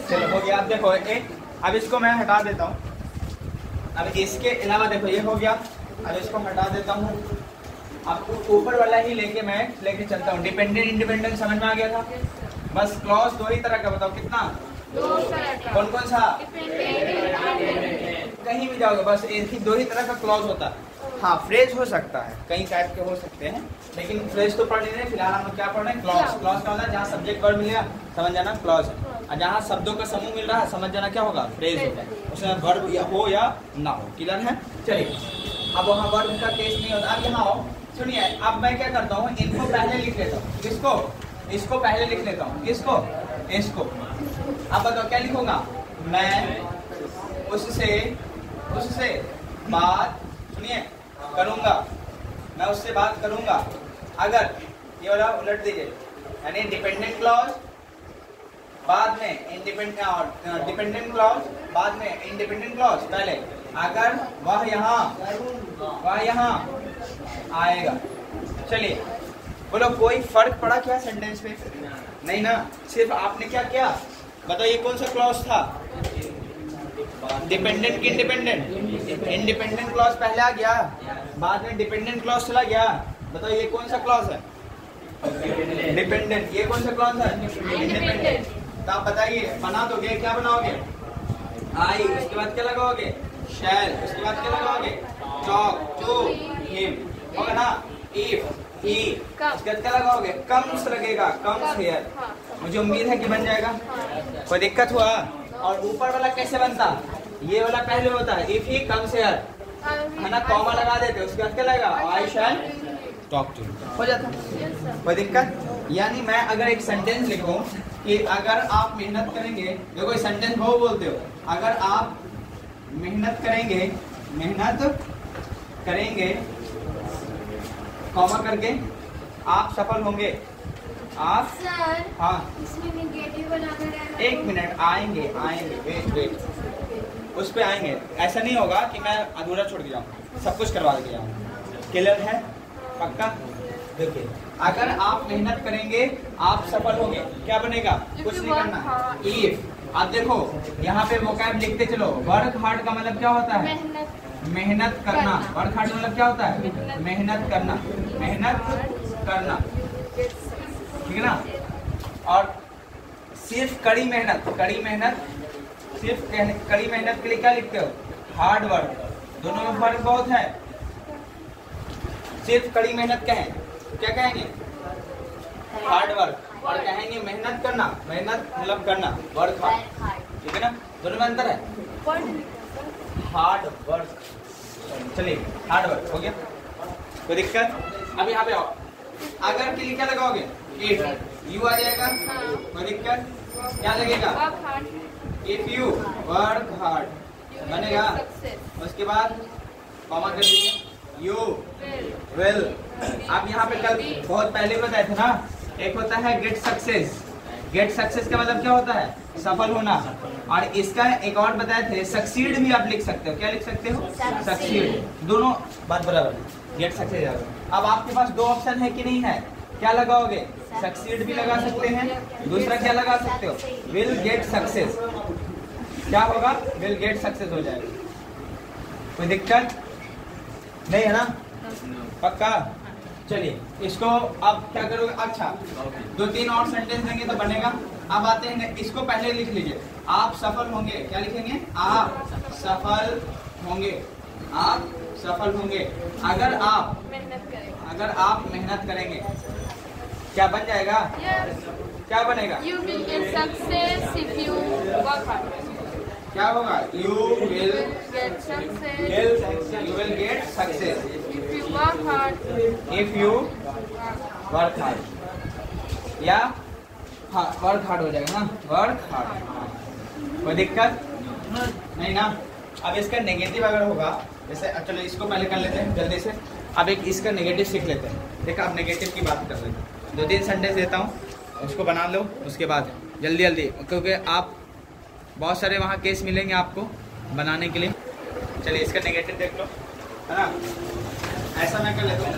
चलो हो गया। अब देखो अब इसको मैं हटा देता हूँ। अब इसके अलावा देखो ये हो गया। अब इसको हटा देता हूँ। आपको ऊपर वाला ही लेके चलता हूँ। डिपेंडेंट इंडिपेंडेंट समझ में आ गया था। बस क्लॉज दो ही तरह का, बताओ कितना? कौन कौन सा? कहीं भी जाओगे बस एक ही, दो ही तरह का क्लॉज होता है। हाँ फ्रेज हो सकता है, कई टाइप के हो सकते हैं, लेकिन फ्रेज तो पढ़ नहीं रहे। फिलहाल हम लोग क्या पढ़ रहे हैं? क्लॉज। क्लॉज का होता है जहाँ सब्जेक्ट वर्ब मिल गया, समझ जाना क्लॉज है। और जहाँ शब्दों का समूह मिल रहा है, समझ जाना क्या होगा? फ्रेज होगा। उसमें वर्ब हो या ना हो। क्लियर है? चलिए अब वहाँ वर्ब का केस नहीं होता। अब यहाँ आओ, सुनिए। अब मैं क्या करता हूँ, इनको पहले लिख लेता हूँ। किसको? इसको पहले लिख लेता हूँ। किसको? इसको। अब बताओ क्या लिखूंगा मैं? उससे बात, सुनिए, करूंगा। मैं उससे बात करूंगा अगर, ये वाला उलट दीजिए, यानी डिपेंडेंट क्लॉज बाद में डिपेंडेंट क्लॉज बाद में इंडिपेंडेंट क्लॉज पहले। अगर वह यहाँ आएगा। चलिए बोलो, कोई फर्क पड़ा क्या सेंटेंस पे? नहीं ना। सिर्फ आपने क्या किया बताओ, ये कौन सा क्लॉज था? डिपेंडेंट की इंडिपेंडेंट क्लॉज पहले आ गया, बाद में डिपेंडेंट क्लॉज चला गया। बताओ ये कौन सा क्लॉज है? डिपेंडेंट। ये कौन सा क्लॉज है? इंडिपेंडेंट। तो आप बताइए, बना दोगे? क्या बनाओगे? आई। उसके बाद क्या लगाओगे? शैल। उसके बाद क्या लगाओगे? Talk to him. होगा ना? If he. उसके बाद क्या लगाओगे? कम्स लगेगा। Comes here. मुझे उम्मीद है कि बन जाएगा। कोई दिक्कत हुआ? और ऊपर वाला कैसे बनता? ये वाला पहले होता है, इफ ही कम्स हियर, है ना? कॉमा लगा देते, उसके बाद क्या लगेगा? आई शैल टॉक टू। हो जाता। कोई दिक्कत? यानी मैं अगर एक सेंटेंस लिखूं कि अगर आप मेहनत करेंगे, देखो इस सेंटेंस को बोलते हो, अगर आप मेहनत करेंगे कॉमा करके आप सफल होंगे। आप सर, हाँ इसमें नेगेटिव बनाना रहना। एक मिनट, आएंगे वेट उस पे आएंगे। ऐसा नहीं होगा कि मैं अधूरा छोड़ के जाऊँ, सब कुछ करवा के जाऊँ। क्लियर है? पक्का? देखिए, अगर आप मेहनत करेंगे आप सफल होंगे। क्या बनेगा? कुछ नहीं करना। इफ। अब देखो यहाँ पे वोकैब लिखते चलो। वर्क हार्ड का मतलब क्या होता है? मेहनत करना। वर्क हार्ड मतलब क्या होता है? मेहनत करना। ठीक है ना? और सिर्फ कड़ी मेहनत के लिए क्या लिखते हो? Hard work. दोनों में फर्क बहुत है। सिर्फ कड़ी मेहनत कहें क्या कहेंगे? Hard work. और कहेंगे मेहनत करना, मेहनत मतलब करना, वर्क हार्ड। ठीक है ना? दोनों में अंतर है। Hard work. चलिए हार्ड वर्क हो गया। कोई दिक्कत? अब यहाँ पे आओ। अगर के लिए क्या लगाओगे? इफ। यू आ जाएगा। कोई दिक्कत? क्या लगेगा? इफ यू वर्क हार्ड बनेगा। उसके बाद कॉमा कर दीजिए, यू विल। आप यहाँ पे कल बहुत पहले बताए थे ना, एक होता है गेट सक्सेस। गेट सक्सेस का मतलब क्या होता है? सफल होना। और इसका एक और बताए थे, सक्सीड भी आप लिख सकते हो। क्या लिख सकते हो? सक्सीड। दोनों बात बराबर। Get success. अब आपके पास दो ऑप्शन है कि नहीं है? क्या लगाओगे? सक्सीड भी लगा सकते हैं, दूसरा क्या लगा सकते हो? Will get success. क्या होगा? विल गेट सक्सेस हो जाएगा। कोई दिक्कत नहीं है ना? पक्का? चलिए इसको अब क्या करोगे? अच्छा, दो तीन और सेंटेंस देंगे तो बनेगा। अब आते हैं, इसको पहले लिख लीजिए। आप सफल होंगे। क्या लिखेंगे? आप सफल होंगे अगर आप मेहनत करेंगे। क्या बन जाएगा? क्या बनेगा? You will get success if you work hard. क्या होगा? You will Get success get success if you work hard. if you work hard. या हाँ वर्क हार्ड हो जाएगा ना? Work hard. कोई दिक्कत नहीं ना? अब इसका नेगेटिव अगर होगा, जैसे चलो इसको पहले कर लेते हैं जल्दी से। अब एक इसका नेगेटिव सीख लेते हैं। देखो अब नेगेटिव की बात कर लेते हैं। दो तीन सेंटेंस देता हूँ, उसको बना लो। उसके बाद जल्दी क्योंकि आप बहुत सारे वहाँ केस मिलेंगे आपको बनाने के लिए। चलिए इसका नेगेटिव देख लो, है ना? ऐसा मैं कर लेता हूँ।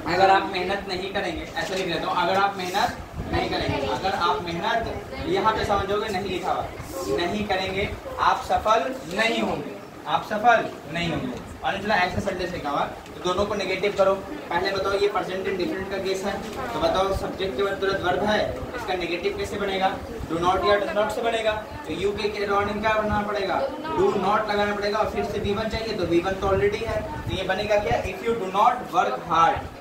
अगर आप मेहनत नहीं करेंगे, ऐसा लिख लेता हूँ। अगर आप मेहनत नहीं करेंगे। अगर आप मेहनत यहाँ पे समझोगे नहीं लिखा हुआ नहीं करेंगे आप सफल नहीं होंगे, आप सफल नहीं होंगे। और चला ऐसे सेंटेंस लिखा हुआ तो दोनों को नेगेटिव करो। पहले बताओ ये प्रेजेंट इंडिफरेंट का केस है तो बताओ सब्जेक्ट के बाद तुरंत वर्ब है इसका नेगेटिव कैसे बनेगा? डू नॉट या डज नॉट से बनेगा। तो यू के अकॉर्डिंग क्या बनाना पड़ेगा? डू नॉट लगाना पड़ेगा और फिर से V1 चाहिए तो V1 तो ऑलरेडी है तो ये बनेगा क्या? If you do not work hard.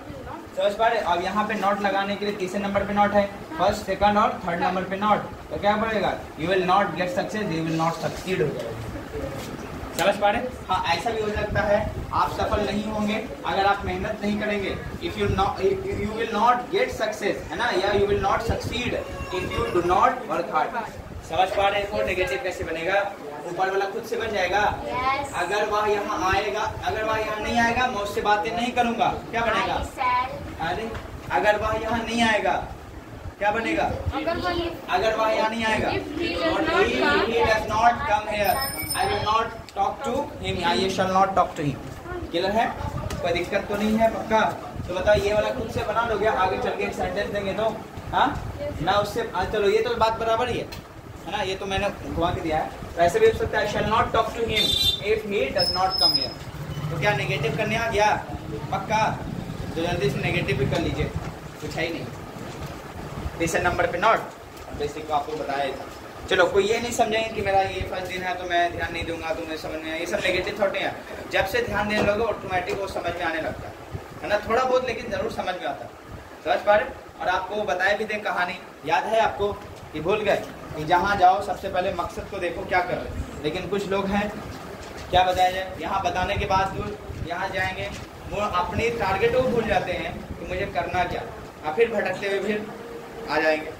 समझ पा रहे? अब यहाँ पे नॉट लगाने के लिए तीसरे नंबर पे नॉट है, फर्स्ट सेकंड और थर्ड नंबर पे नॉट, तो क्या पड़ेगा? You will not get success, you will not succeed हो जाएगा। समझ पा रहे? हाँ ऐसा भी हो सकता है आप सफल नहीं होंगे अगर आप मेहनत नहीं करेंगे। If you will not get success है ना, या you will not succeed if you do not work hard. समझ पा रहे हैं? नेगेटिव कैसे बनेगा? ऊपर वाला खुद से बन जाएगा। अगर वह यहाँ आएगा, अगर वह यहाँ नहीं आएगा मैं उससे बातें नहीं करूंगा, क्या बनेगा? अरे अगर वह यहाँ नहीं आएगा क्या बनेगा? अगर वह यहाँ नहीं आएगा he does not come here I will not talk to him, I shall not talk to him। Clear है? कोई दिक्कत तो नहीं है? पक्का? तो बताओ ये वाला खुद से बना लोगे, आगे चल के एक सेंटेंस देंगे तो हाँ ना उससे। चलो ये तो बात बराबर ही है ना, ये तो मैंने घुमा के दिया है। वैसे भी हो सकता है shall not talk to him if he does not come here। तो क्या नेगेटिव करने आ गया? पक्का? तो जल्दी से नेगेटिव भी कर लीजिए, कुछ है ही नहीं। तीसरे नंबर पे नॉट, बेसिक को आपको बताया था। चलो कोई ये नहीं समझेंगे कि मेरा ये फर्स्ट दिन है तो मैं ध्यान नहीं दूंगा, तुम्हें समझ में आया, ये सब नेगेटिव थॉट है। जब से ध्यान देने लोगे ऑटोमेटिक वो समझ में आने लगता है ना, थोड़ा बहुत लेकिन जरूर समझ में आता है। समझ पा रहे? और आपको बताया भी दे कहानी, याद है आपको कि भूल गए? कि जहाँ जाओ सबसे पहले मकसद को देखो क्या कर रहे। लेकिन कुछ लोग हैं क्या बताया जाए, यहाँ बताने के बाद यहाँ जाएंगे वो अपनी टारगेट को भूल जाते हैं कि मुझे करना क्या, और फिर भटकते हुए फिर आ जाएंगे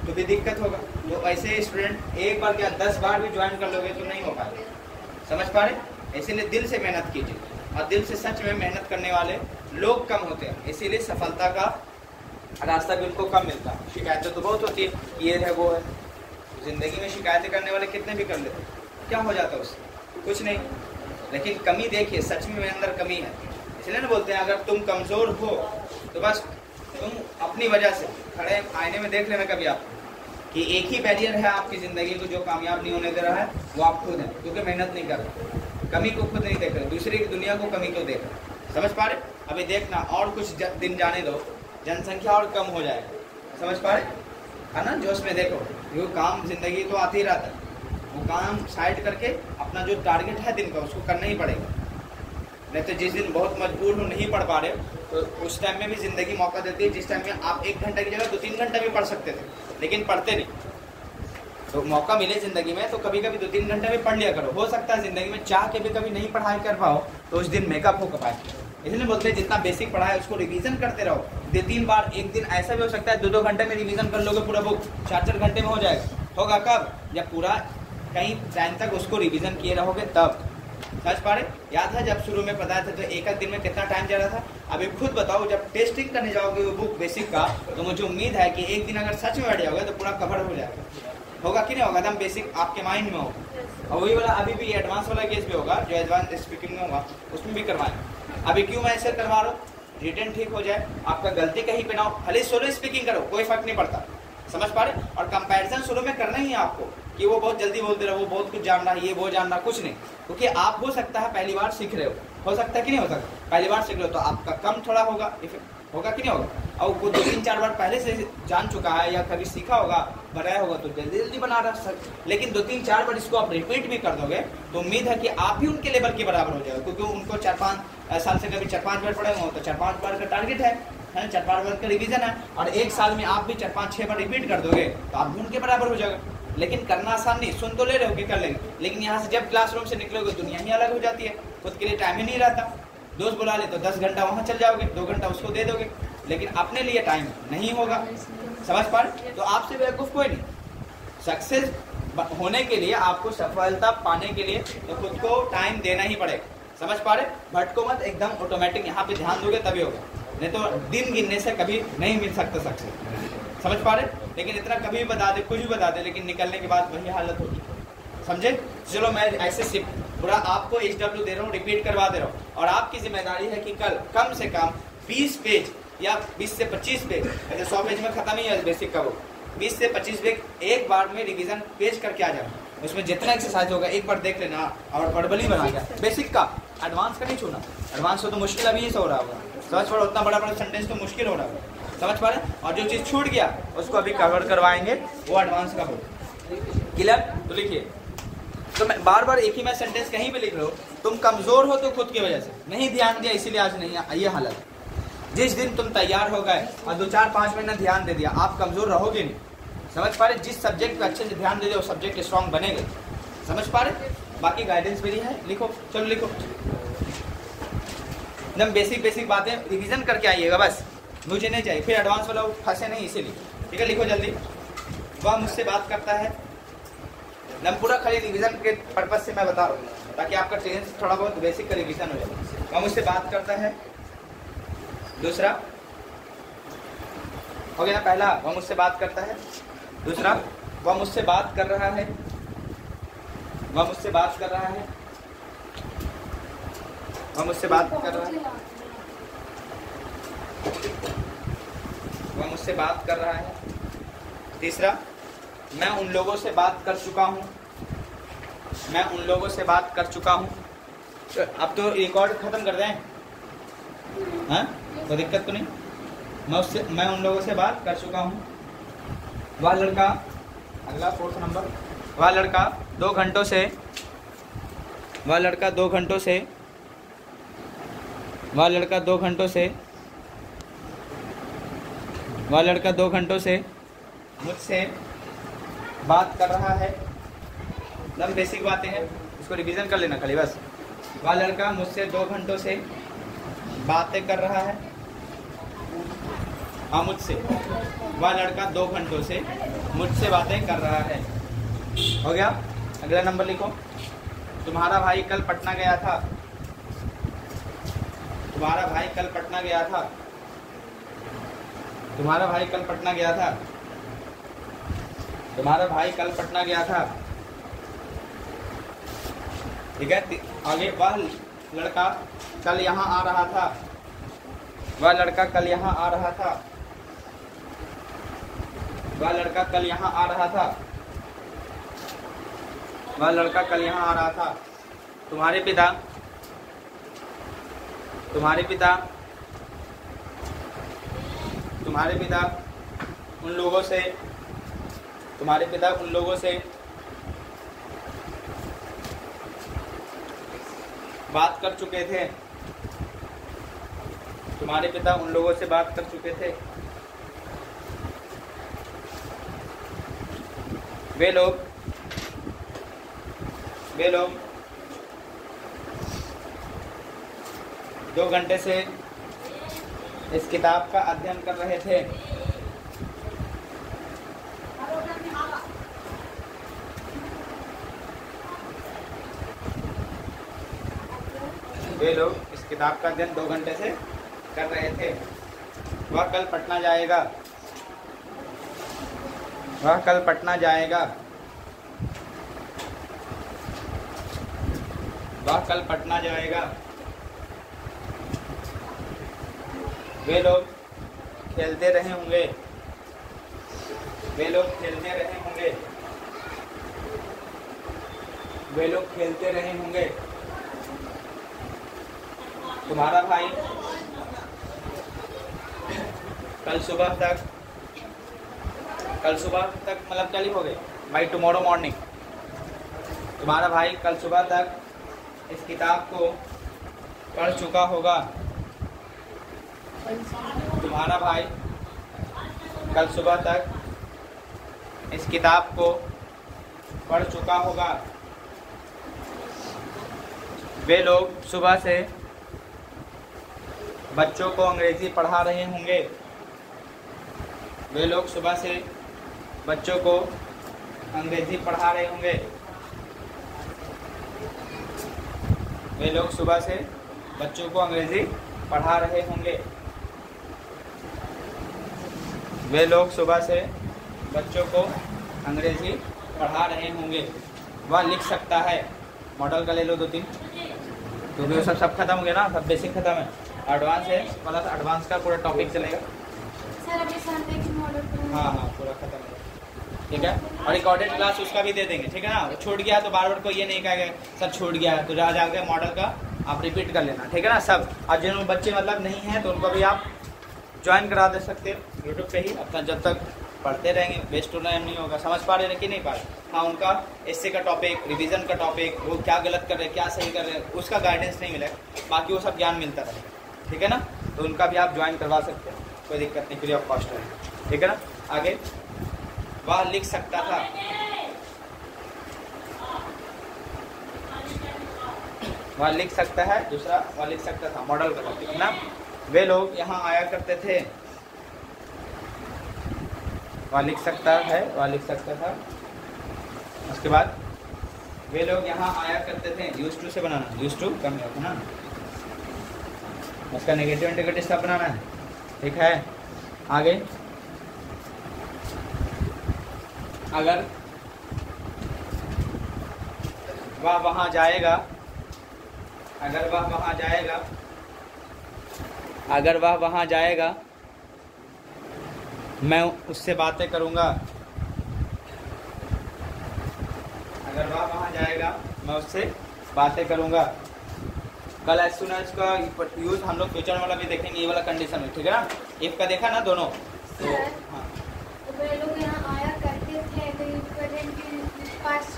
तो भी दिक्कत होगा। तो ऐसे स्टूडेंट एक बार क्या 10 बार भी ज्वाइन कर लोगे तो नहीं हो पाएगा। समझ पा रहे? इसीलिए दिल से मेहनत कीजिए, और दिल से सच में मेहनत करने वाले लोग कम होते हैं, इसीलिए सफलता का रास्ता भी उनको कम मिलता है। शिकायतें तो बहुत होती है, ये है वो है। जिंदगी में शिकायतें करने वाले कितने भी कर लेते, क्या हो जाता है उससे? कुछ नहीं। लेकिन कमी देखिए, सच में मेरे अंदर कमी है, इसलिए ना बोलते हैं अगर तुम कमजोर हो तो बस तुम अपनी वजह से खड़े आईने में देख लेना कभी आप कि एक ही बैरियर है आपकी जिंदगी को जो कामयाब नहीं होने दे रहा है, वो आप खुद हैं, क्योंकि मेहनत नहीं कर रहे, कमी को खुद नहीं देख रहे, दूसरे की दुनिया को कमी को देख रहे। समझ पा रहे? अभी देखना और कुछ दिन जाने दो, जनसंख्या और कम हो जाएगा। समझ पा रहे? है ना? जोश में देखो, वो काम जिंदगी तो आते ही रहता है, वो काम साइड करके अपना जो टारगेट है दिन का उसको करना ही पड़ेगा। नहीं तो जिस दिन बहुत मजबूर हो नहीं पढ़ पा रहे तो उस टाइम में भी जिंदगी मौका देती है, जिस टाइम में आप 1 घंटे की जगह 2-3 घंटे भी पढ़ सकते थे, लेकिन पढ़ते नहीं। तो मौका मिले जिंदगी में तो कभी कभी 2-3 घंटे भी पढ़ लिया करो। हो सकता है जिंदगी में चाह के भी कभी नहीं पढ़ाई कर पाओ तो उस दिन मेकअप हो पाए। इसलिए बोलते हैं जितना बेसिक पढ़ा है उसको रिवीजन करते रहो 2-3 बार। एक दिन ऐसा भी हो सकता है 2-2 घंटे में रिवीजन कर लोगे पूरा बुक, 4-4 घंटे में हो जाएगा। होगा कब? जब पूरा कहीं टाइम तक उसको रिवीजन किए रहोगे तब। समझ पा रहे? याद है जब शुरू में पढ़ाया था तो एक दिन में कितना टाइम जा रहा था? अभी खुद बताओ जब टेस्टिंग करने जाओगे वो बुक बेसिक का तो मुझे उम्मीद है कि एक दिन अगर सच में बैठ जाओगे तो पूरा कवर हो जाएगा। होगा कि नहीं होगा? एकदम बेसिक आपके माइंड में होगा। और वही वाला अभी भी एडवांस वाला केस भी होगा जो एडवांस स्पीकिंग में होगा, उसमें भी करवाएं। अभी क्यों मैं ऐसे करवा रहा हूँ? रिटर्न ठीक हो जाए, आपका गलती कहीं पे ना हो, खाली सोलो स्पीकिंग करो, कोई फर्क नहीं पड़ता। समझ पा रहे? और कंपैरिजन शुरू में करना ही है आपको कि वो बहुत जल्दी बोलते रहो, वो बहुत कुछ जान रहा है, ये वो जान रहा, कुछ नहीं। क्योंकि आप हो सकता है पहली बार सीख रहे हो सकता है कि नहीं हो सकता? पहली बार सीख रहे हो तो आपका कम थोड़ा होगा, होगा कि नहीं होगा? और वो 2-3-4 बार पहले से जान चुका है या कभी सीखा होगा, बनाया होगा तो जल्दी जल्दी बना रहा। लेकिन 2-3-4 बार इसको आप रिपीट भी कर दोगे तो उम्मीद है कि आप भी उनके लेवल के बराबर हो जाएगा, क्योंकि उनको 4-5 साल से कभी 4-5 बार पढ़े हो तो 4-5 बार का टारगेट है 4-5 बार का रिवीजन है, और 1 साल में आप भी 4-5-6 बार रिपीट कर दोगे तो आप भी उनके बराबर हो जाएगा। लेकिन करना आसान नहीं, सुन तो ले रहे हो कि कर लेंगे, लेकिन यहाँ से जब क्लासरूम से निकलोगे दुनिया ही अलग हो जाती है, खुद के लिए टाइम ही नहीं रहता। दोस्त बुला ले तो 10 घंटा वहाँ चल जाओगे, 2 घंटा उसको दे दोगे, लेकिन अपने लिए टाइम नहीं होगा। समझ पा रहे? तो आपसे बेवकूफ कोई नहीं। सक्सेस होने के लिए, आपको सफलता पाने के लिए तो खुद को टाइम देना ही पड़ेगा। समझ पा रहे? भटको मत, एकदम ऑटोमेटिक यहाँ पे ध्यान दोगे तभी होगा, नहीं तो दिन गिनने से कभी नहीं मिल सकता सक्सेस। समझ पा रहे? लेकिन इतना कभी भी बता दे, कुछ भी बता दे, लेकिन निकलने के बाद वही हालत होगी। समझे? चलो मैं ऐसे पूरा आपको HW दे रहा हूँ, रिपीट करवा दे रहा हूँ, और आपकी जिम्मेदारी है कि कल कम से कम 20 पेज या 20 से 25 पेज, ऐसे 100 पेज में खत्म ही है बेसिक का, वो 20 से 25 पेज एक बार में रिवीजन पेज करके आ जाना। उसमें जितना एक्सरसाइज होगा एक बार देख लेना और बड़बड़ी बना गया। बेसिक का, एडवांस का नहीं छूना। एडवांस हो तो मुश्किल अभी ही से हो रहा होगा, समझ पा रहे, उतना बड़ा बड़ा सेंटेंस तो मुश्किल हो रहा होगा, समझ पा रहे। और जो चीज़ छूट गया उसको अभी कवर करवाएंगे, वो एडवांस का हो। क्लियर? तो लिखिए, तो मैं बार बार एक ही मैं सेंटेंस कहीं भी लिख रहा हूँ, तुम कमजोर हो तो खुद की वजह से नहीं ध्यान दिया, इसीलिए आज नहीं ये हालत। जिस दिन तुम तैयार हो गए और 2-4-5 महीना ध्यान दे दिया, आप कमजोर रहोगे नहीं, समझ पा रहे। जिस सब्जेक्ट पे अच्छे से ध्यान दे दिया वो सब्जेक्ट स्ट्रांग बनेगा, समझ पा रहे। बाकी गाइडेंस मेरी है, लिखो, चलो लिखो। एकदम बेसिक बातें रिवीजन करके आइएगा, बस मुझे नहीं चाहिए फिर एडवांस वाला फंसे नहीं, इसीलिए। ठीक है, लिखो जल्दी। वह मुझसे बात करता है, एकदम पूरा खाली रिवीजन के पर्पज से मैं बता रहा हूँ, ताकि आपका ट्रेन थोड़ा बहुत बेसिक का रिवीजन हो जाए। वह मुझसे बात करता है, दूसरा हो गया ना, पहला वह मुझसे बात करता है, दूसरा वह मुझसे बात कर रहा है, वह मुझसे बात कर रहा है, वह मुझसे बात कर रहा है, वह मुझसे बात कर रहा है। तीसरा, मैं उन लोगों से बात कर चुका हूँ, मैं उन लोगों से बात कर चुका हूँ। तो अब तो रिकॉर्ड खत्म कर दें, हाँ, कोई दिक्कत तो नहीं। मैं उन लोगों से बात कर चुका हूँ। वह लड़का, अगला 4th नंबर, वह लड़का 2 घंटों से, वह लड़का 2 घंटों से, वह लड़का 2 घंटों से, वह लड़का 2 घंटों से मुझसे बात कर रहा है। एकदम बेसिक बातें हैं, इसको रिवीजन कर लेना खाली बस। वह लड़का मुझसे 2 घंटों से बातें कर रहा है, हाँ मुझसे, वह लड़का 2 घंटों से मुझसे बातें कर रहा है। हो गया। अगला नंबर लिखो, तुम्हारा भाई कल पटना गया था, तुम्हारा भाई कल पटना गया था, तुम्हारा भाई कल पटना गया था, तुम्हारा भाई कल पटना गया था। ठीक है, आगे, वह लड़का कल यहाँ आ रहा था, वह लड़का कल यहाँ आ रहा था, वह लड़का कल यहाँ आ रहा था, वह लड़का कल यहाँ आ रहा था। तुम्हारे पिता, तुम्हारे पिता, तुम्हारे पिता उन लोगों से, तुम्हारे पिता उन लोगों से बात कर चुके थे, तुम्हारे पिता उन लोगों से बात कर चुके थे। वे लोग 2 घंटे से इस किताब का अध्ययन कर रहे थे। वे लोग इस किताब का अध्ययन 2 घंटे से कर रहे थे। वह कल पटना जाएगा, वह कल पटना जाएगा, वह कल पटना जाएगा। वे लोग खेलते रहे होंगे, वे लोग खेलते रहे होंगे, वे लोग खेलते रहे होंगे। तुम्हारा भाई कल सुबह तक, कल सुबह तक मतलब क्या लिखोगे, बाय टुमारो मॉर्निंग। तुम्हारा भाई कल सुबह तक इस किताब को पढ़ चुका होगा, तुम्हारा भाई कल सुबह तक इस किताब को पढ़ चुका होगा। वे लोग सुबह से बच्चों को अंग्रेजी पढ़ा रहे होंगे, वे लोग सुबह से बच्चों को अंग्रेजी पढ़ा रहे होंगे, वे लोग सुबह से बच्चों को अंग्रेजी पढ़ा रहे होंगे, वे लोग सुबह से बच्चों को अंग्रेजी पढ़ा रहे होंगे। वह लिख सकता है, मॉडल का ले लो 2-3, क्योंकि वो सब खत्म हो गया ना, सब बेसिक खत्म है। एडवांस है प्लस एडवांस का पूरा टॉपिक चलेगा। सर अभी संडे की मॉडल हाँ हाँ पूरा खत्म है, ठीक है। और रिकॉर्डेड क्लास उसका भी दे देंगे, ठीक है ना। छूट गया तो बार बार को ये नहीं कहेगा सर छूट गया है, तो जहाँ जाकर मॉडल का आप रिपीट कर लेना, ठीक है ना सब। और जिन बच्चे मतलब नहीं हैं तो उनको भी आप ज्वाइन करा दे सकते हो यूट्यूब पे ही, अपना जब तक पढ़ते रहेंगे वेस्ट होना नहीं होगा। समझ पा रहे हैं कि नहीं पा रहे? हाँ, उनका एस्से का टॉपिक, रिवीजन का टॉपिक, वो क्या गलत कर रहे हैं क्या सही कर रहे हैं उसका गाइडेंस नहीं मिलेगा, बाकी वो सब ज्ञान मिलता रहेगा, ठीक है ना। तो उनका भी आप ज्वाइन करवा सकते हो, कोई दिक्कत नहीं, फ्री ऑफ कॉस्ट है, ठीक है ना। आगे वह लिख सकता था, वह लिख सकता है, दूसरा वह लिख सकता था मॉडल का टॉपिक ना। वे लोग यहाँ आया करते थे, वह लिख सकता है, वह लिख सकता था। उसके बाद वे लोग यहाँ आया करते थे, यूज टू से बनाना, यूज टू कम होता ना, उसका नेगेटिव इंडिकेटिव सब बनाना है, ठीक है। आगे अगर वह वहाँ जाएगा, अगर वह वहाँ जाएगा, अगर वह वहाँ जाएगा मैं उससे बातें करूँगा, अगर वह वहाँ जाएगा मैं उससे बातें करूँगा। कल एज सुन एज का यूज़ हम लोग फ्यूचर वाला भी देखेंगे, ये वाला कंडीशन में, ठीक है ना। इफ का देखा ना दोनों, तो हाँ वे लोग यहाँ आया करते थे तो प्रेजेंट पास्ट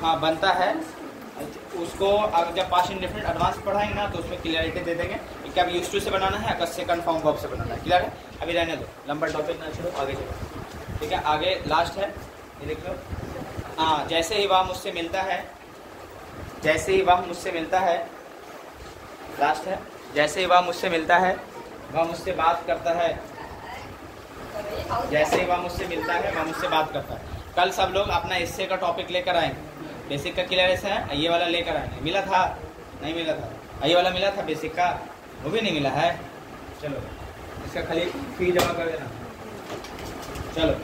हाँ बनता है उसको। अब जब पास्ट इंडेफिनिट एडवांस पढ़ाएंगे ना तो उसमें क्लियरिटी दे देंगे कि अब यूज टू से बनाना है, अगर सेकंड फॉर्म वर्ब से बनाना है, क्लियर है। अभी रहने दो, लंबा टॉपिक ना छोड़ो, आगे चलो, ठीक है। आगे लास्ट है, ये देख लो। हाँ, जैसे ही वह मुझसे मिलता है, जैसे ही वह मुझसे मिलता है, लास्ट है, जैसे ही वह मुझसे मिलता है वह मुझसे बात करता है, जैसे ही वह मुझसे मिलता है वह मुझसे बात करता है। कल सब लोग अपना हिस्से का टॉपिक लेकर आएंगे, बेसिक का क्लियरेंस है, ये वाला लेकर आएंगे। मिला था नहीं मिला था, ये वाला मिला था बेसिक का, वो भी नहीं मिला है। चलो इसका खाली फी जमा कर देना, चलो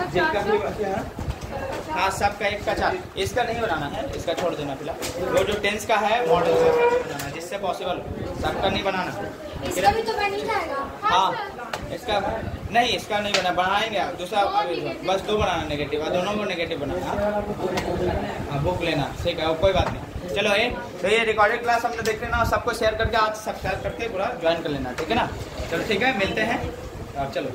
जिसका भी बचे है। हाँ सबका एक का 4, इसका नहीं बनाना है, इसका छोड़ देना फिलहाल। वो जो टेंस का है मॉडल से बनाना, जिससे पॉसिबल सबका नहीं बनाना। इसका भी तो बन ही जाएगा। हाँ इसका नहीं, इसका नहीं बना, बनाएंगे दूसरा, बस 2 बनाना नेगेटिव, दोनों को नेगेटिव बनाना। हाँ बुक लेना, ठीक है, कोई बात नहीं। चलो तो ये रिकॉर्डेड क्लास हमने देख लेना, सबको शेयर करके आज सब्सक्राइब करके पूरा ज्वाइन कर लेना, ठीक है ना। चलो ठीक है, मिलते हैं, अब चलो।